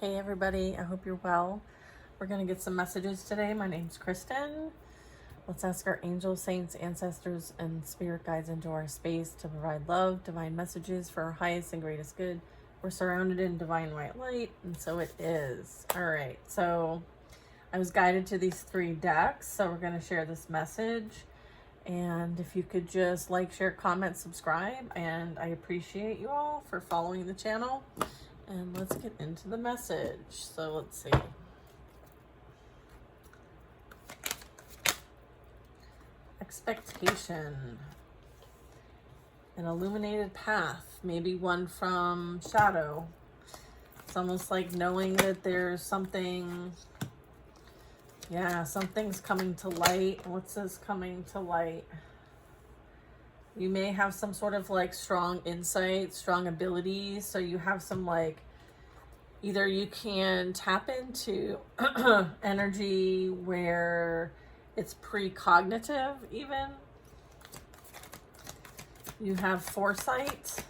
Hey everybody, I hope you're well. We're going to get some messages today. My name's Kristen. Let's ask our angels, saints, ancestors, and spirit guides into our space to provide love, divine messages for our highest and greatest good. We're surrounded in divine white light, and so it is. All right, so I was guided to these 3 decks, so we're going to share this message. And if you could just like, share, comment, subscribe, and I appreciate you all for following the channel. And let's get into the message. So let's see. Expectation. An illuminated path. Maybe one from shadow. It's almost like knowing that there's something. Yeah, something's coming to light. What's this coming to light? You may have some sort of like strong insight, strong abilities. So you have some like, either you can tap into energy where it's precognitive even. You have foresight.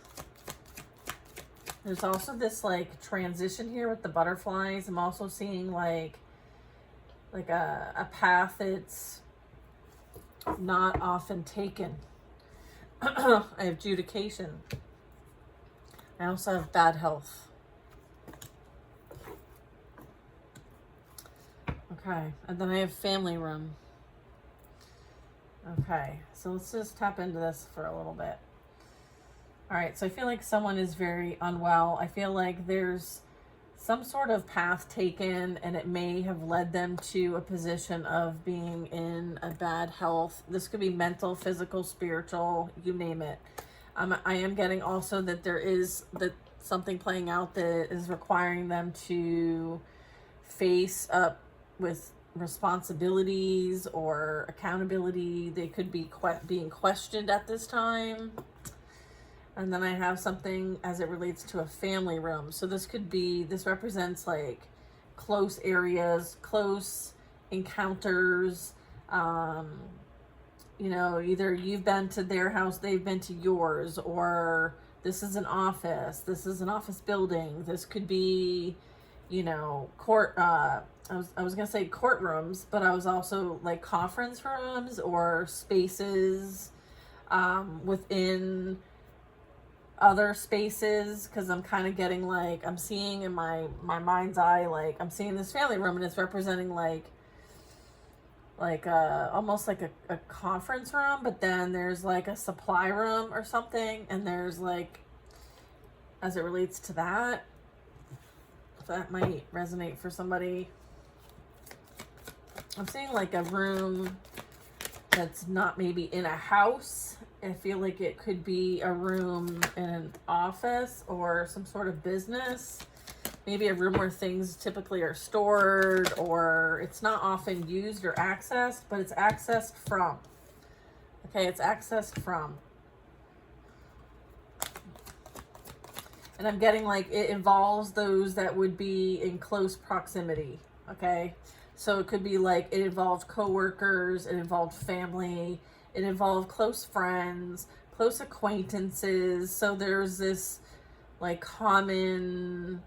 There's also this like transition here with the butterflies. I'm also seeing like a path that's not often taken. I have adjudication. I also have bad health. Okay, and then I have family room. Okay, so let's just tap into this for a little bit. All right, so I feel like someone is very unwell. I feel like there's some sort of path taken and it may have led them to a position of being in a bad health. This could be mental, physical, spiritual, you name it. I am getting also that there is something playing out that is requiring them to face up with responsibilities or accountability. They could be being questioned at this time. And then I have something as it relates to a family room. So this represents like close areas, close encounters. Either you've been to their house, they've been to yours, or this is an office building. This could be, court, I was going to say courtrooms, but I was also like conference rooms or spaces within other spaces, because I'm kind of getting like, I'm seeing in my mind's eye, like I'm seeing this family room and it's representing like almost like a conference room, but then there's like a supply room or something, and there's like, as it relates to that, that might resonate for somebody. I'm seeing like a room that's not maybe in a house. I feel like it could be a room in an office or some sort of business. Maybe a room where things typically are stored, or it's not often used or accessed, but it's accessed from. Okay, it's accessed from. And I'm getting like it involves those that would be in close proximity. Okay, so it could be like it involved coworkers, it involved family, it involved close friends, close acquaintances. So there's this like common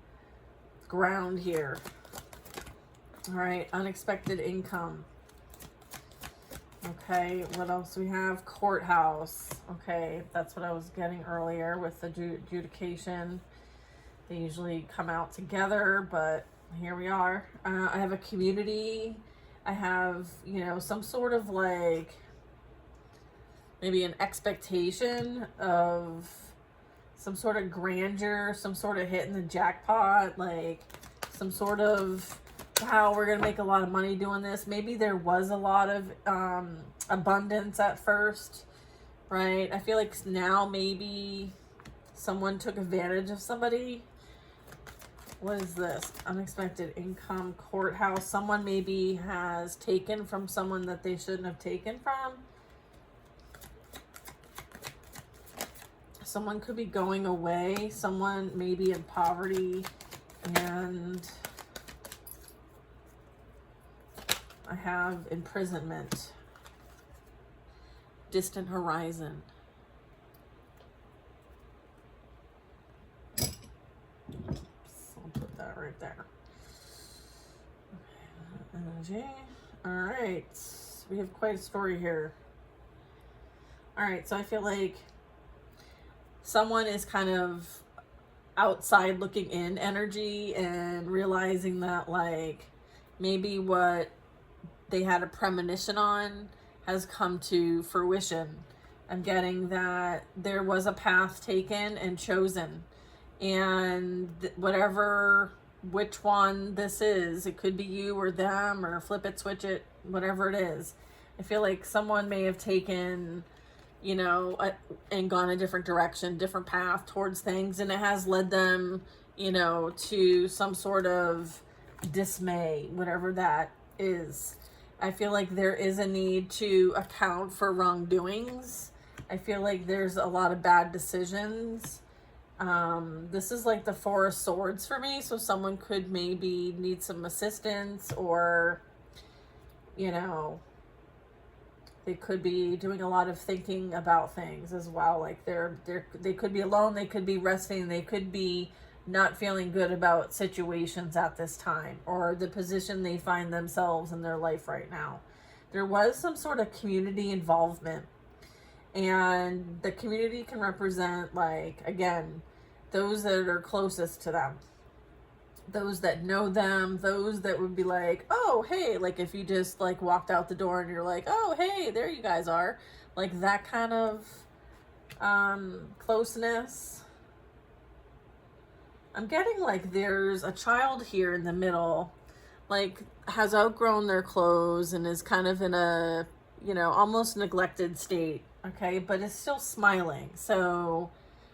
ground here. All right, unexpected income. Okay, what else we have? Courthouse. Okay, that's what I was getting earlier with the adjudication. They usually come out together, but here we are. I have a community. I have, some sort of like maybe an expectation of some sort of grandeur, some sort of hitting the jackpot, like some sort of, wow, we're going to make a lot of money doing this. Maybe there was a lot of abundance at first, right? I feel like now maybe someone took advantage of somebody. What is this? Unexpected income, courthouse. Someone maybe has taken from someone that they shouldn't have taken from. Someone could be going away. Someone may be in poverty. And I have imprisonment. Distant horizon. So I'll put that right there. energy. All right. We have quite a story here. All right. So I feel like someone is kind of outside looking in energy and realizing that, like, maybe what they had a premonition on has come to fruition. I'm getting that there was a path taken and chosen, and whatever, which one this is, it could be you or them, or flip it, switch it, whatever it is. I feel like someone may have taken, and gone a different direction, different path towards things, and it has led them, to some sort of dismay, whatever that is. I feel like there is a need to account for wrongdoings. I feel like there's a lot of bad decisions. This is like the Four of Swords for me, so someone could maybe need some assistance, or, they could be doing a lot of thinking about things as well. Like they could be alone, they could be resting, they could be not feeling good about situations at this time, or the position they find themselves in their life right now. There was some sort of community involvement, and the community can represent, like, again, those that are closest to them, those that know them, those that would be like, oh, hey, like if you just like walked out the door and you're like, oh, hey, there you guys are, like that kind of closeness. I'm getting like there's a child here in the middle, like has outgrown their clothes and is kind of in a, almost neglected state, okay, but is still smiling. So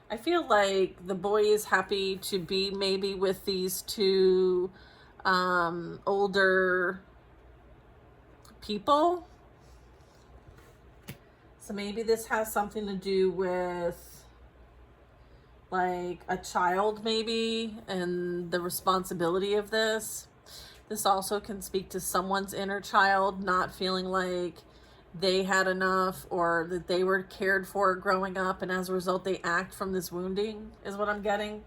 I feel like the boy is happy to be maybe with these two older people. So maybe this has something to do with like a child maybe, and the responsibility of this. This also can speak to someone's inner child not feeling like they had enough, or that they were cared for growing up, and as a result they act from this wounding, is what I'm getting.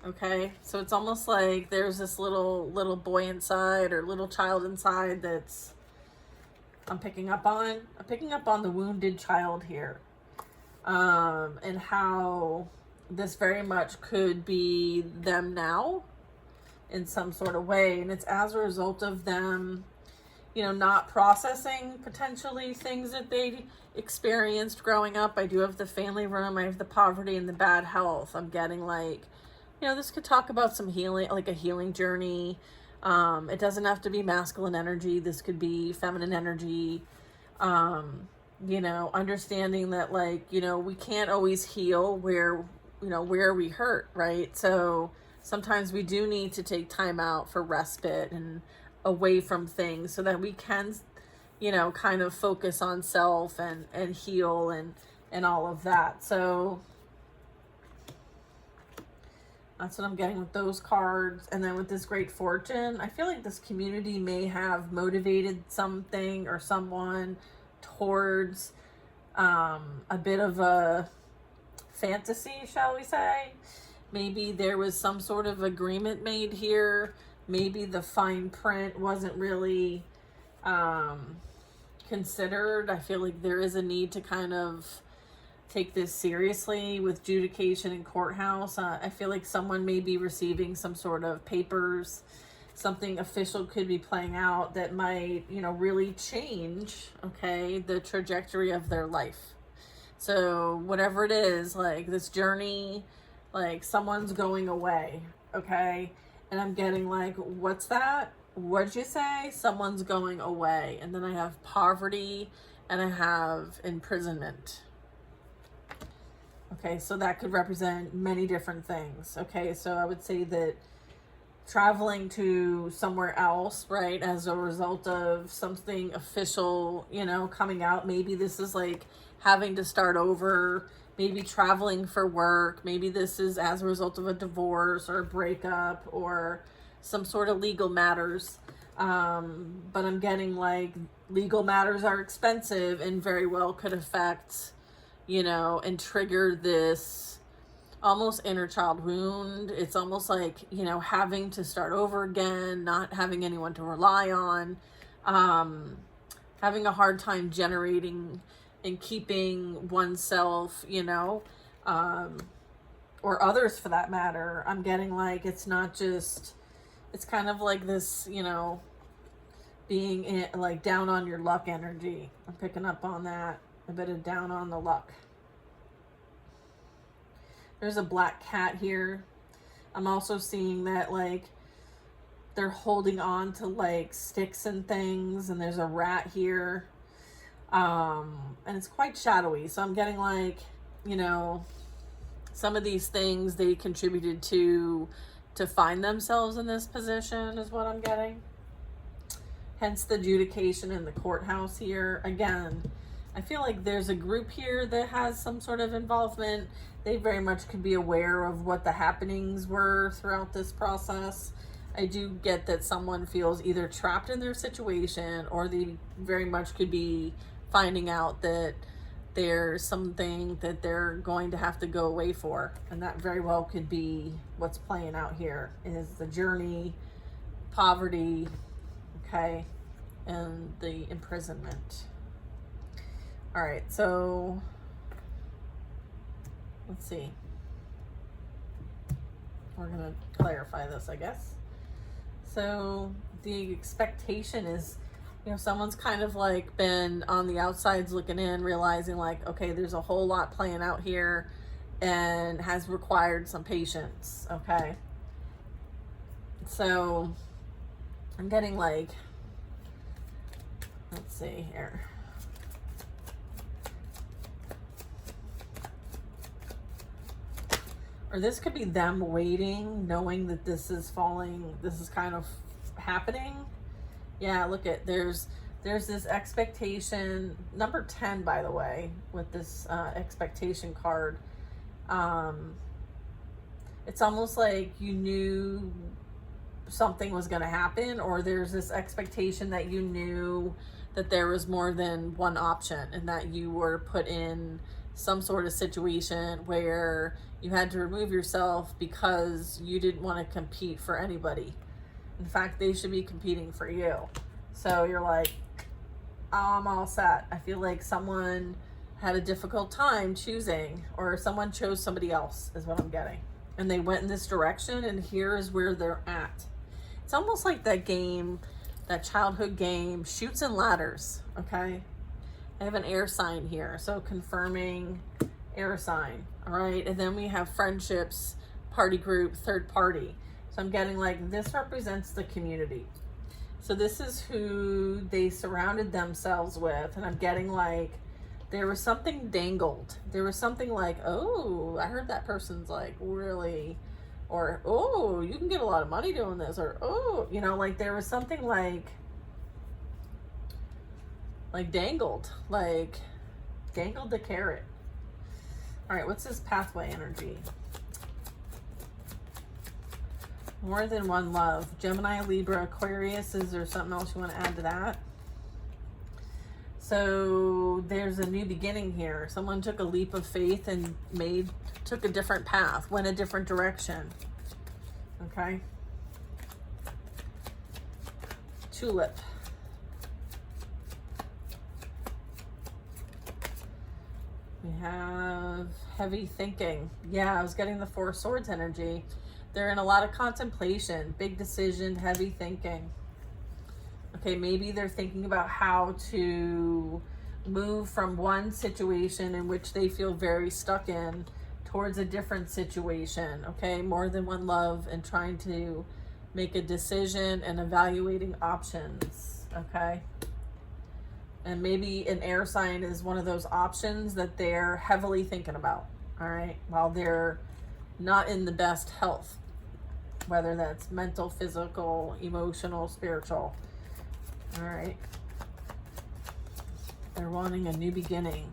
Okay, so it's almost like there's this little boy inside, or little child inside, that's I'm picking up on the wounded child here, and how this very much could be them now in some sort of way, and it's as a result of them not processing potentially things that they experienced growing up. I do have the family room, I have the poverty and the bad health. I'm getting like, this could talk about some healing, like a healing journey. It doesn't have to be masculine energy. This could be feminine energy. Understanding that, like, we can't always heal where we hurt, right? So sometimes we do need to take time out for respite and away from things, so that we can, kind of focus on self and heal and all of that. So that's what I'm getting with those cards. And then with this Great Fortune, I feel like this community may have motivated something or someone towards a bit of a fantasy, shall we say. Maybe there was some sort of agreement made here. Maybe the fine print wasn't really considered. I feel like there is a need to kind of take this seriously with adjudication and courthouse. I feel like someone may be receiving some sort of papers. Something official could be playing out that might, really change, okay, the trajectory of their life. So whatever it is, like this journey, like someone's going away, okay? And I'm getting like, what's that? What'd you say? Someone's going away. And then I have poverty and I have imprisonment. Okay, so that could represent many different things. Okay, so I would say that traveling to somewhere else, right, as a result of something official, coming out. Maybe this is like having to start over, maybe traveling for work. Maybe this is as a result of a divorce or a breakup or some sort of legal matters. But I'm getting like legal matters are expensive and very well could affect, and trigger this almost inner child wound. It's almost like, you know, having to start over again, not having anyone to rely on, having a hard time generating and keeping oneself, you know, or others for that matter. I'm getting like, it's not just, it's kind of like this, you know, being in, like down on your luck energy. I'm picking up on that, a bit of down on the luck. There's a black cat here. I'm also seeing that like they're holding on to like sticks and things, and there's a rat here. And it's quite shadowy. So I'm getting like, you know, some of these things they contributed to find themselves in this position is what I'm getting. Hence the adjudication in the courthouse here. Again, I feel like there's a group here that has some sort of involvement. They very much could be aware of what the happenings were throughout this process. I do get that someone feels either trapped in their situation, or they very much could be finding out that there's something that they're going to have to go away for. And that very well could be what's playing out here, is the journey, poverty, okay, and the imprisonment. All right, so let's see. We're gonna clarify this, I guess. So the expectation is, you know, someone's kind of like been on the outsides looking in, realizing like, okay, there's a whole lot playing out here and has required some patience, okay? So I'm getting like, let's see here. Or this could be them waiting, knowing that this is falling, this is kind of happening. Yeah, look at, there's this expectation, number 10, by the way, with this expectation card. It's almost like you knew something was going to happen, or there's this expectation that you knew that there was more than one option, and that you were put in some sort of situation where you had to remove yourself because you didn't want to compete for anybody. In fact, they should be competing for you. So you're like, oh, I'm all set. I feel like someone had a difficult time choosing, or someone chose somebody else is what I'm getting. And they went in this direction, and here is where they're at. It's almost like that game, that childhood game, Chutes and Ladders, okay? I have an air sign here, so confirming air sign, all right? And then we have friendships, party group, third party. So I'm getting like, this represents the community. So this is who they surrounded themselves with. And I'm getting like, there was something dangled. There was something like, oh, I heard that person's like really, or, oh, you can get a lot of money doing this, or, oh, you know, like there was something like dangled the carrot. All right, what's this pathway energy? More than one love. Gemini, Libra, Aquarius. Is there something else you want to add to that? So there's a new beginning here. Someone took a leap of faith and took a different path, went a different direction. Okay. Tulip. We have heavy thinking. Yeah, I was getting the Four of Swords energy. They're in a lot of contemplation, big decision, heavy thinking. Okay, maybe they're thinking about how to move from one situation in which they feel very stuck in towards a different situation. Okay, more than one love, and trying to make a decision and evaluating options. Okay. And maybe an air sign is one of those options that they're heavily thinking about, all right, while they're not in the best health, whether that's mental, physical, emotional, spiritual. All right. They're wanting a new beginning.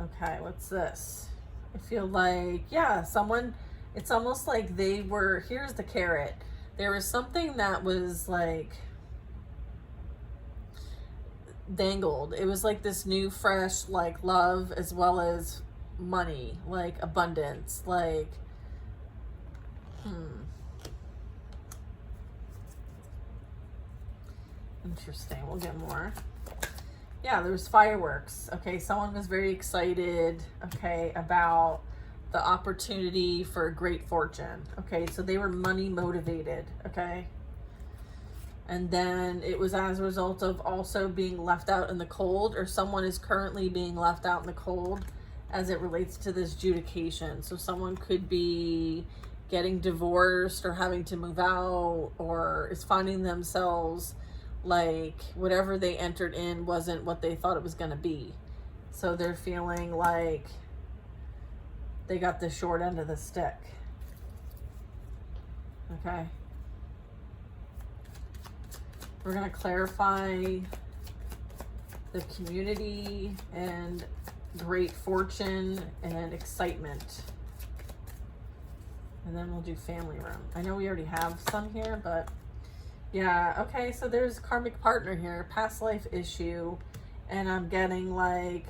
Okay, what's this? I feel like, yeah, someone, it's almost like they were, here's the carrot. There was something that was like dangled. It was like this new, fresh, like love, as well as money, like abundance, like, interesting. We'll get more. Yeah, there was fireworks. Okay, someone was very excited, okay, about the opportunity for great fortune. Okay, so they were money motivated, okay? And then it was as a result of also being left out in the cold, or someone is currently being left out in the cold as it relates to this judication. So someone could be getting divorced or having to move out, or is finding themselves like whatever they entered in wasn't what they thought it was going to be. So they're feeling like they got the short end of the stick. Okay. We're going to clarify the community and great fortune and excitement. And then we'll do family room. I know we already have some here, but yeah, okay, so there's karmic partner here, past life issue, and I'm getting like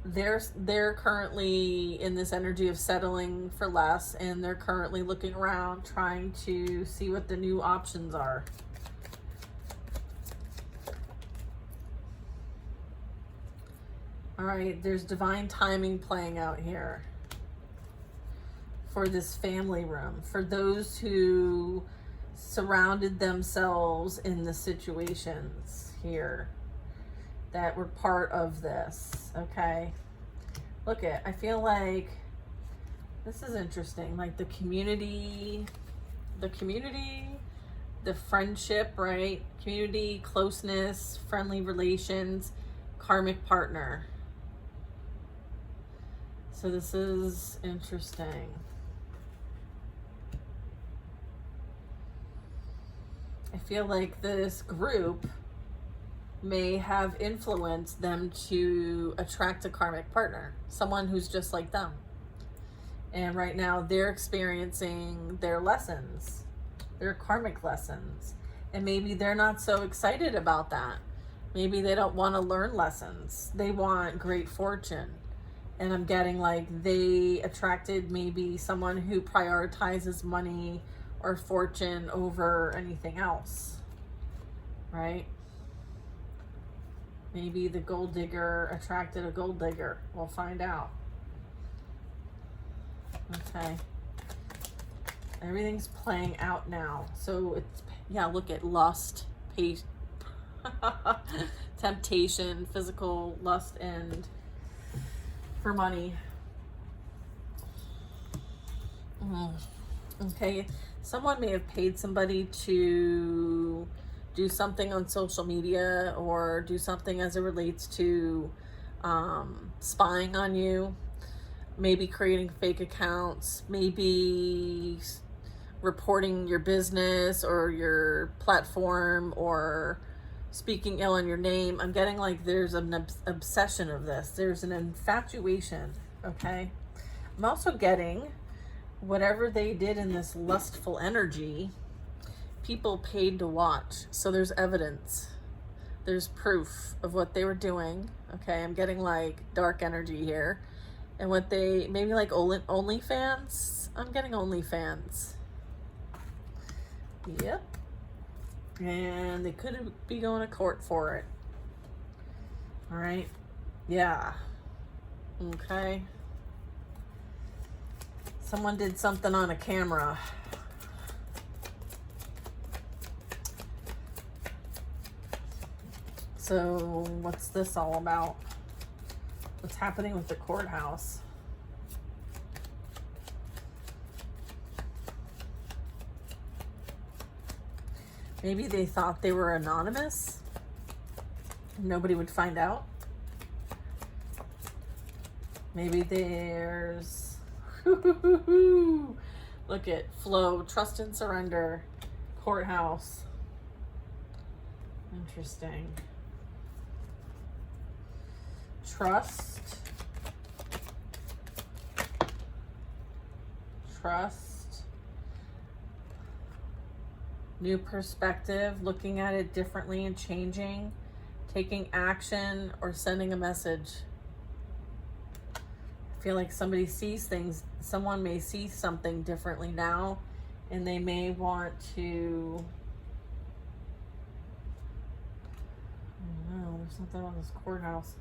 they're currently in this energy of settling for less, and they're currently looking around trying to see what the new options are. All right, there's divine timing playing out here for this family room, for those who surrounded themselves in the situations here that were part of this. Okay, look at, I feel like this is interesting, like the community, the friendship, right? Community, closeness, friendly relations, karmic partner. So this is interesting. I feel like this group may have influenced them to attract a karmic partner, someone who's just like them. And right now they're experiencing their lessons, their karmic lessons. And maybe they're not so excited about that. Maybe they don't want to learn lessons. They want great fortune. And I'm getting like they attracted maybe someone who prioritizes money or fortune over anything else, right? Maybe the gold digger attracted a gold digger. We'll find out. Okay. Everything's playing out now. So it's, yeah, look at lust, temptation, physical lust, and for money. Okay. Someone may have paid somebody to do something on social media or do something as it relates to spying on you, maybe creating fake accounts, maybe reporting your business or your platform or speaking ill on your name. I'm getting like there's an obsession of this. There's an infatuation, okay? I'm also getting whatever they did in this lustful energy, people paid to watch. So there's evidence. There's proof of what they were doing. Okay, I'm getting like dark energy here. And what they, maybe like OnlyFans. I'm getting OnlyFans. Yep. And they could be going to court for it. All right. Yeah. Okay. Someone did something on a camera. So what's this all about? What's happening with the courthouse? Maybe they thought they were anonymous. Nobody would find out. Maybe there's look at flow, trust and surrender, courthouse. Interesting. Trust, new perspective, looking at it differently and changing, taking action or sending a message. I feel like somebody sees things, someone may see something differently now, and they may want to, I don't know, there's something on this courthouse.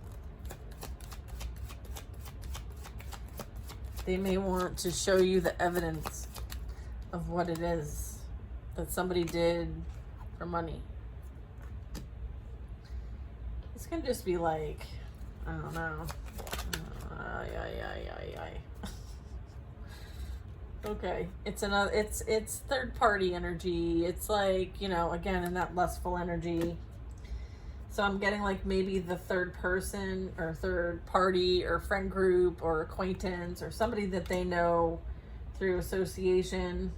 They may want to show you the evidence of what it is that somebody did for money. This can just be like, I don't know. Okay, it's another. It's third party energy. It's like, you know, again, in that lustful energy. So I'm getting like maybe the third person or third party or friend group or acquaintance or somebody that they know through association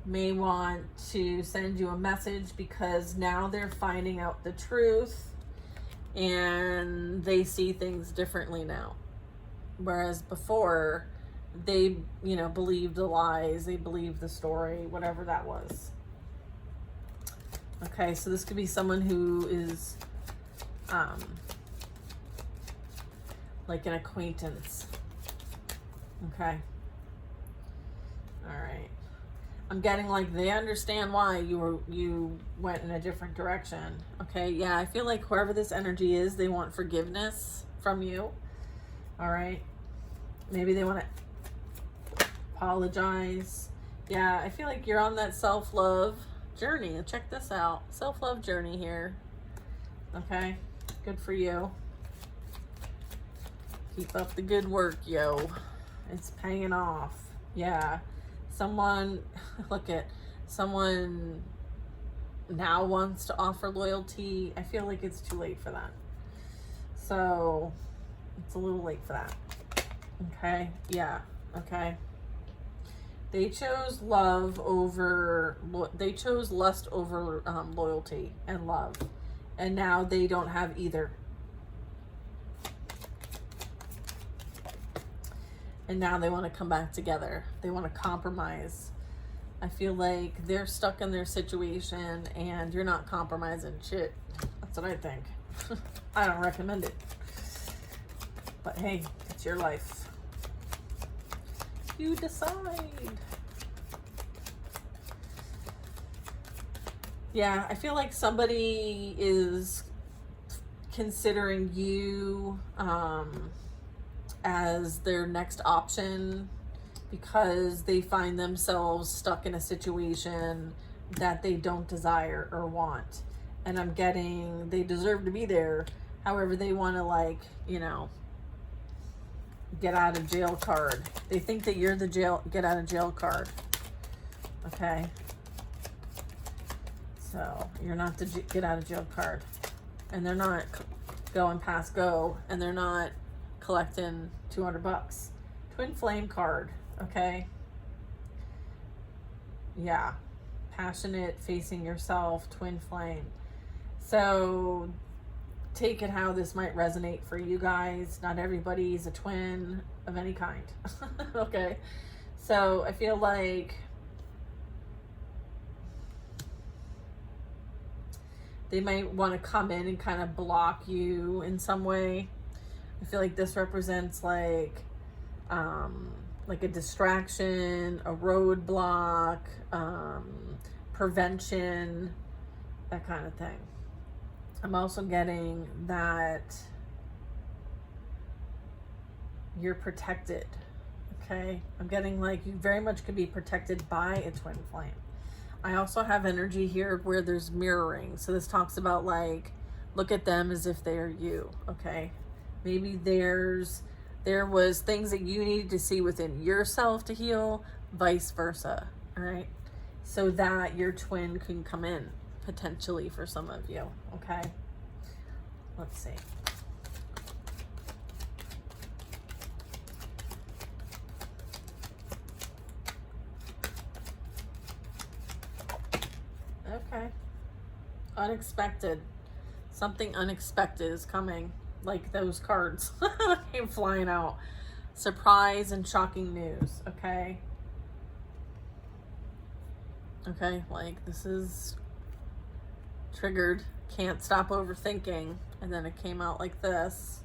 may want to send you a message because now they're finding out the truth and they see things differently now. Whereas before, they, you know, believed the lies, they believed the story, whatever that was. Okay, so this could be someone who is like an acquaintance. Okay. All right. I'm getting like they understand why you went in a different direction. Okay, yeah, I feel like whoever this energy is, they want forgiveness from you. All right. Maybe they want to apologize. Yeah, I feel like you're on that self-love journey. Check this out. Self-love journey here. Okay, good for you. Keep up the good work, yo. It's paying off. Yeah. Someone, someone now wants to offer loyalty. I feel like it's too late for that. So it's a little late for that. Okay. Yeah. Okay. They chose lust over loyalty and love. And now they don't have either. And now they want to come back together. They want to compromise. I feel like they're stuck in their situation and you're not compromising shit. That's what I think. I don't recommend it. But hey, it's your life. You decide. Yeah, I feel like somebody is considering you as their next option because they find themselves stuck in a situation that they don't desire or want. And I'm getting they deserve to be there. However, they want to, like, you know, get out of jail card. They think that you're the get out of jail card. Okay. So you're not the get out of jail card. And they're not going past go. And they're not collecting $200. Twin flame card. Okay. Yeah. Passionate, facing yourself, twin flame. So take it how this might resonate for you guys. Not everybody's a twin of any kind. Okay. So I feel like they might want to come in and kind of block you in some way. I feel like this represents like a distraction, a roadblock, prevention, that kind of thing. I'm also getting that you're protected. Okay. I'm getting like you very much could be protected by a twin flame. I also have energy here where there's mirroring. So this talks about like, look at them as if they are you. Okay. Maybe there was things that you needed to see within yourself to heal, vice versa. All right. So that your twin can come in potentially for some of you. Okay. Let's see. Okay. Unexpected. Something unexpected is coming. Like those cards came flying out. Surprise and shocking news. Okay. Okay. Like this is triggered. Can't stop overthinking. And then it came out like this.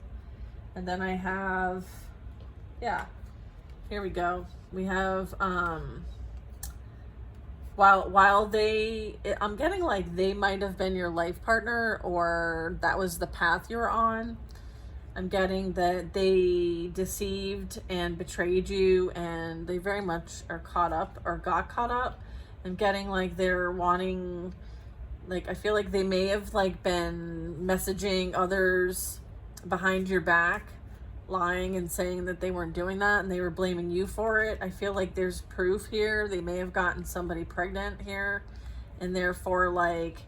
And then I have, yeah, here we go. We have, while they, I'm getting like they might have been your life partner, or that was the path you're on. I'm getting that they deceived and betrayed you, and they very much are caught up or got caught up. I'm getting like they're wanting, like, I feel like they may have like been messaging others behind your back, lying and saying that they weren't doing that, and they were blaming you for it. I feel like there's proof here. They may have gotten somebody pregnant here, and therefore, like,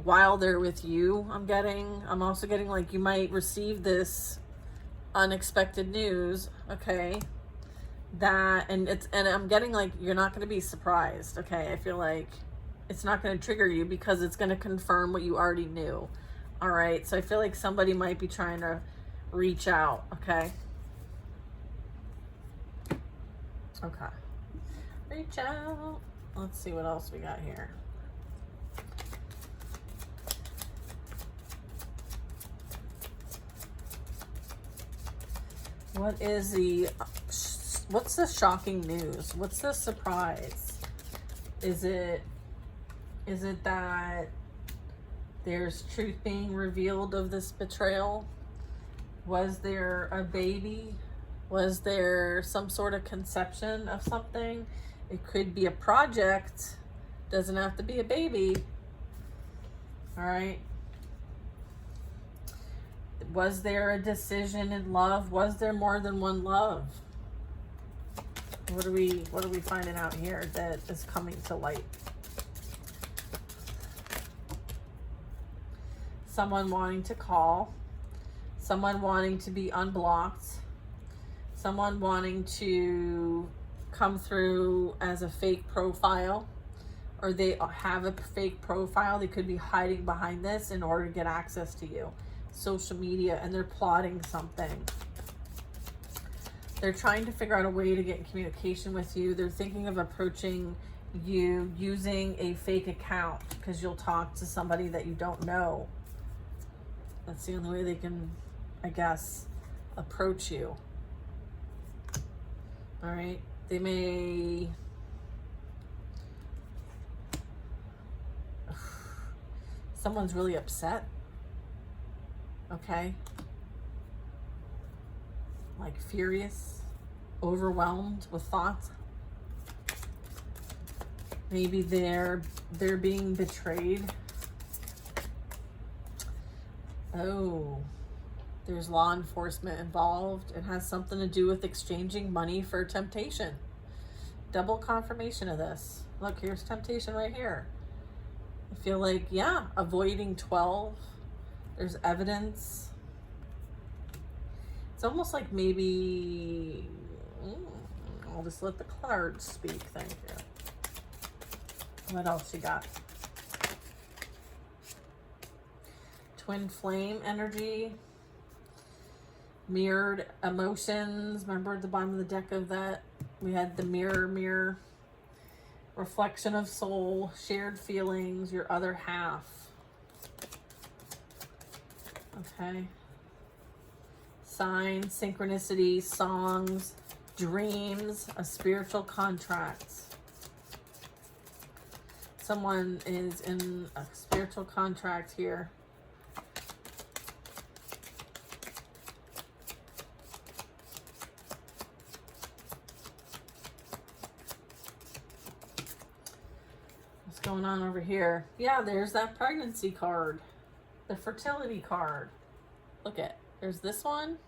while they're with you, I'm also getting like you might receive this unexpected news, okay, that, and I'm getting like you're not going to be surprised, okay. I feel like it's not going to trigger you because it's going to confirm what you already knew. All right, so I feel like somebody might be trying to reach out, okay. Reach out. Let's see what else we got here. What's the shocking news? What's the surprise? Is it that there's truth being revealed of this betrayal? Was there a baby? Was there some sort of conception of something? It could be a project. Doesn't have to be a baby. All right. Was there a decision in love? Was there more than one love? What are we finding out here that is coming to light? Someone wanting to call, someone wanting to be unblocked, someone wanting to come through as a fake profile, or they have a fake profile. They could be hiding behind this in order to get access to you. Social media, and they're plotting something. They're trying to figure out a way to get in communication with you. They're thinking of approaching you using a fake account because you'll talk to somebody that you don't know. That's the only way they can, I guess, approach you. All right. They may... Someone's really upset. Okay. Like furious, overwhelmed with thoughts. Maybe they're being betrayed. Oh, there's law enforcement involved. It has something to do with exchanging money for temptation. Double confirmation of this. Look, here's temptation right here. I feel like, yeah, avoiding 12. There's evidence. It's almost like maybe... I'll just let the cards speak. Thank you. What else you got? Twin flame energy. Mirrored emotions. Remember at the bottom of the deck of that? We had the mirror. Reflection of soul. Shared feelings. Your other half. Okay. Signs, synchronicity, songs, dreams, a spiritual contract. Someone is in a spiritual contract here. What's going on over here? Yeah, there's that pregnancy card. The fertility card. Look at, there's this one.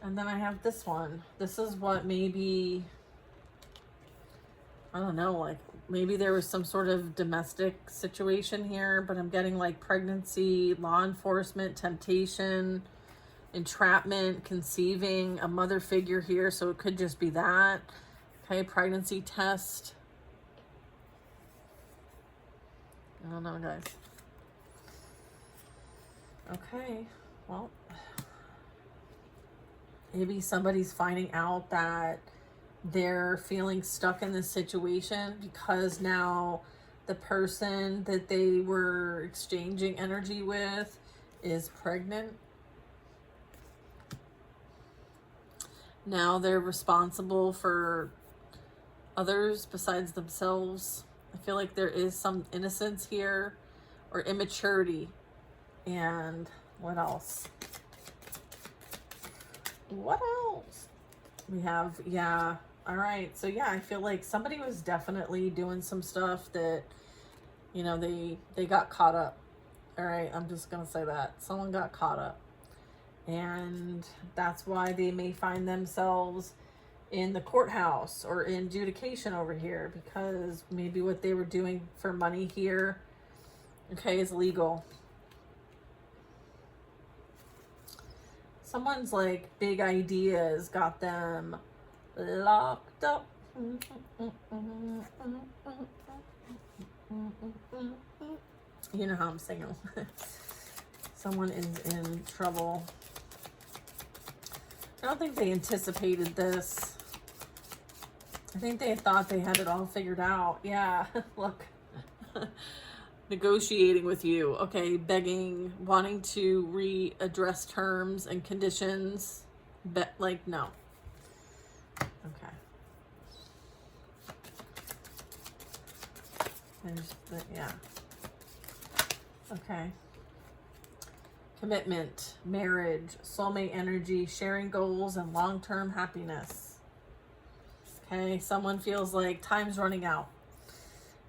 And then I have this one. This is what maybe, I don't know, like maybe there was some sort of domestic situation here, but I'm getting like pregnancy, law enforcement, temptation, entrapment, conceiving, a mother figure here. So it could just be that. Okay, pregnancy test. I don't know, guys. Okay, well, maybe somebody's finding out that they're feeling stuck in this situation because now the person that they were exchanging energy with is pregnant. Now they're responsible for others besides themselves. I feel like there is some innocence here or immaturity. And what else? What else? We have, yeah. All right. So yeah, I feel like somebody was definitely doing some stuff that, you know, they got caught up. All right. I'm just going to say that. Someone got caught up. And that's why they may find themselves in the courthouse or in adjudication over here, because maybe what they were doing for money here, okay, is legal. Someone's like big ideas got them locked up. You know how I'm singing. Someone is in trouble. I don't think they anticipated this. I think they thought they had it all figured out. Yeah, look. Negotiating with you. Okay, begging, wanting to readdress terms and conditions. Like, no. Okay. Yeah. Okay. Commitment, marriage, soulmate energy, sharing goals, and long-term happiness. Okay, someone feels like time's running out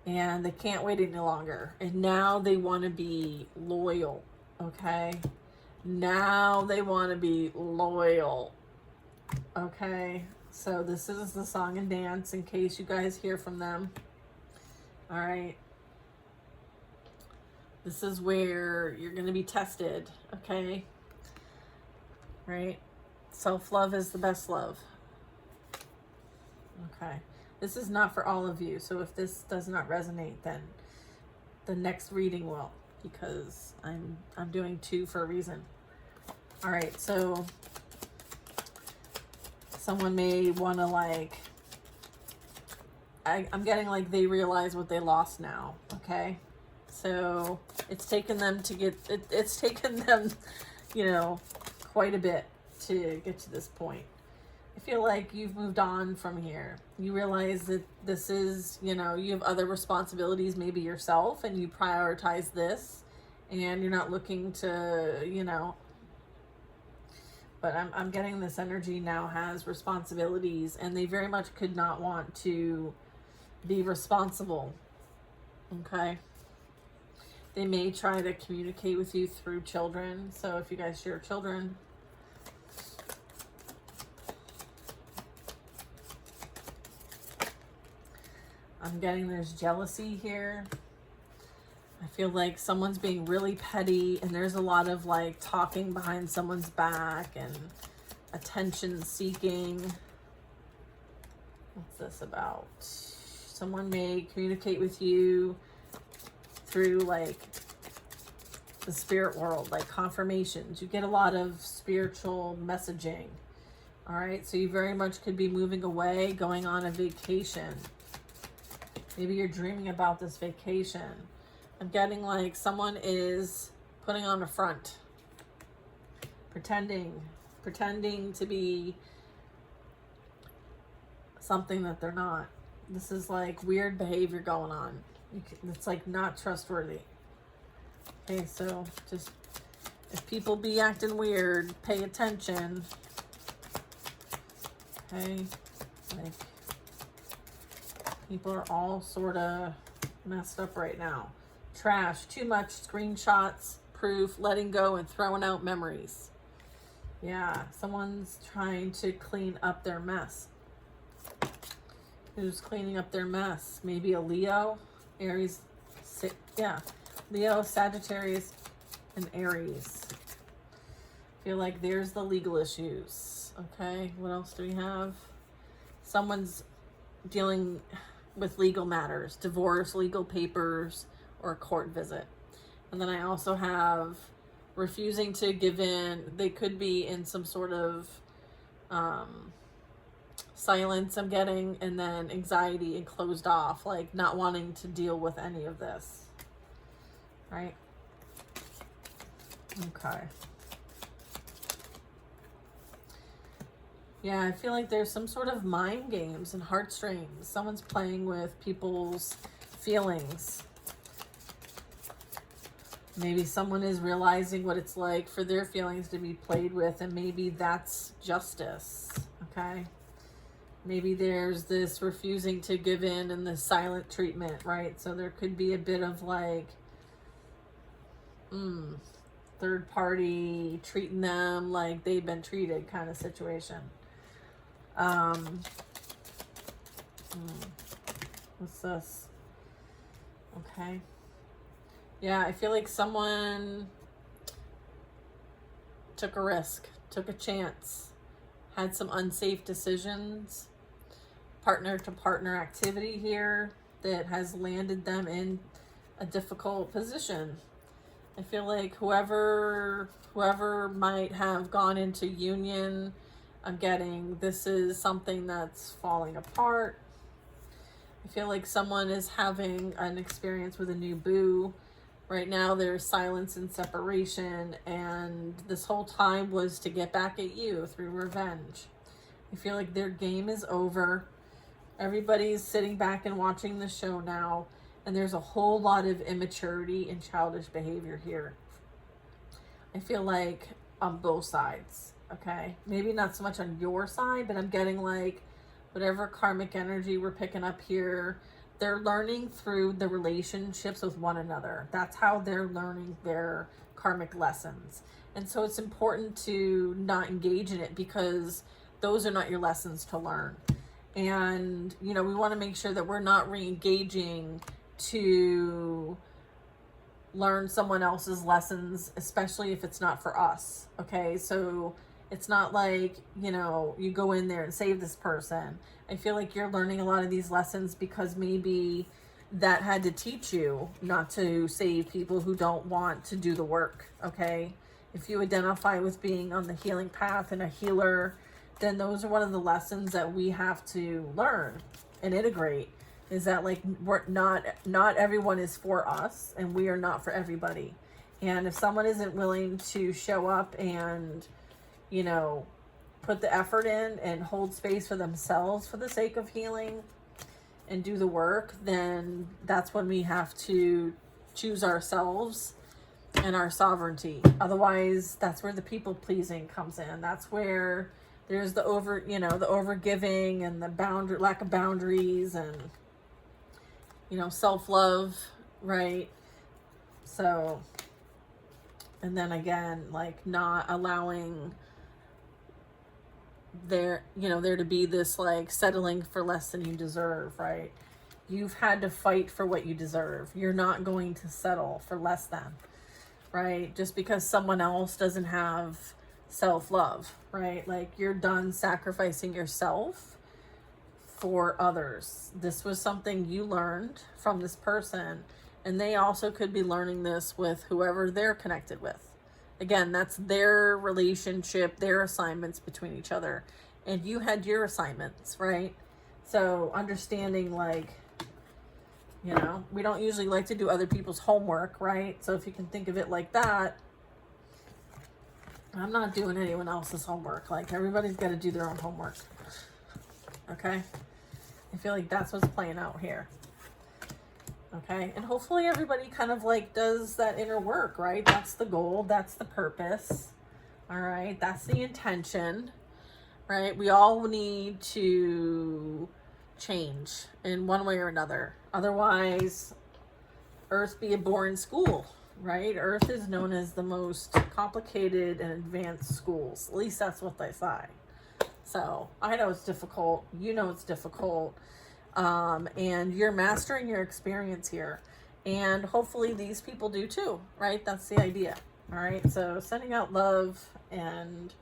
and they can't wait any longer. And now they want to be loyal. Okay, now they want to be loyal. Okay, so this is the song and dance in case you guys hear from them. All right. This is where you're going to be tested, okay? Right? Self-love is the best love. Okay. This is not for all of you, so if this does not resonate, then the next reading will, because I'm doing 2 for a reason. All right, so someone may want to like, I'm getting like they realize what they lost now, okay? So it's taken them to get, it's taken them, you know, quite a bit to get to this point. I feel like you've moved on from here. You realize that this is, you know, you have other responsibilities, maybe yourself, and you prioritize this, and you're not looking to, you know, but I'm getting this energy now has responsibilities, and they very much could not want to be responsible. Okay. They may try to communicate with you through children. So if you guys share children, I'm getting there's jealousy here. I feel like someone's being really petty, and there's a lot of like talking behind someone's back and attention seeking. What's this about? Someone may communicate with you through like the spirit world, like confirmations. You get a lot of spiritual messaging. All right, so you very much could be moving away, going on a vacation. Maybe you're dreaming about this vacation. I'm getting like someone is putting on a front, pretending to be something that they're not. This is like weird behavior going on. It's like not trustworthy. Okay, so just if people be acting weird, pay attention. Okay, like people are all sort of messed up right now. Trash, too much, screenshots, proof, letting go and throwing out memories. Yeah, someone's trying to clean up their mess. Who's cleaning up their mess? Maybe a Leo, Aries, yeah, Leo, Sagittarius, and Aries. Feel like there's the legal issues. Okay, what else do we have? Someone's dealing with legal matters, divorce, legal papers, or a court visit. And then I also have refusing to give in. They could be in some sort of silence I'm getting, and then anxiety and closed off, like not wanting to deal with any of this. Right? Okay. Yeah, I feel like there's some sort of mind games and heartstrings. Someone's playing with people's feelings. Maybe someone is realizing what it's like for their feelings to be played with, and maybe that's justice, okay? Maybe there's this refusing to give in and the silent treatment, right? So there could be a bit of like, third party treating them like they've been treated kind of situation. What's this? Okay. Yeah, I feel like someone took a risk, took a chance, had some unsafe decisions, partner to partner activity here that has landed them in a difficult position. I feel like whoever might have gone into union, I'm getting this is something that's falling apart. I feel like someone is having an experience with a new boo. Right now there's silence and separation, and this whole time was to get back at you through revenge. I feel like their game is over. Everybody's sitting back and watching the show now, and there's a whole lot of immaturity and childish behavior here. I feel like on both sides, okay? Maybe not so much on your side, but I'm getting like whatever karmic energy we're picking up here, they're learning through the relationships with one another. That's how they're learning their karmic lessons. And so it's important to not engage in it, because those are not your lessons to learn. And, you know, we want to make sure that we're not re-engaging to learn someone else's lessons, especially if it's not for us. Okay, so it's not like, you know, you go in there and save this person. I feel like you're learning a lot of these lessons because maybe that had to teach you not to save people who don't want to do the work. Okay, if you identify with being on the healing path and a healer, then those are one of the lessons that we have to learn and integrate, is that like we're not everyone is for us, and we are not for everybody. And if someone isn't willing to show up and, you know, put the effort in and hold space for themselves for the sake of healing and do the work, then that's when we have to choose ourselves and our sovereignty. Otherwise, that's where the people pleasing comes in. That's where there's the over giving and the lack of boundaries and, you know, self-love, right? So, and then again, like not allowing there to be this like settling for less than you deserve, right? You've had to fight for what you deserve. You're not going to settle for less than, right? Just because someone else doesn't have self-love, right? Like you're done sacrificing yourself for others. This was something you learned from this person, and they also could be learning this with whoever they're connected with. Again, that's their relationship, their assignments between each other, and you had your assignments, right? So understanding, like, you know, we don't usually like to do other people's homework, right? So if you can think of it like that, I'm not doing anyone else's homework. Like, everybody's got to do their own homework. Okay? I feel like that's what's playing out here. Okay? And hopefully everybody kind of like does that inner work, right? That's the goal. That's the purpose. All right? That's the intention, right? We all need to change in one way or another. Otherwise, Earth be a boring school. Right? Earth is known as the most complicated and advanced schools. At least that's what they say. So I know it's difficult. You know it's difficult. And you're mastering your experience here. And hopefully these people do too. Right? That's the idea. All right? So sending out love and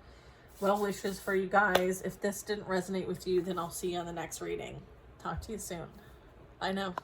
well wishes for you guys. If this didn't resonate with you, then I'll see you on the next reading. Talk to you soon. Bye now.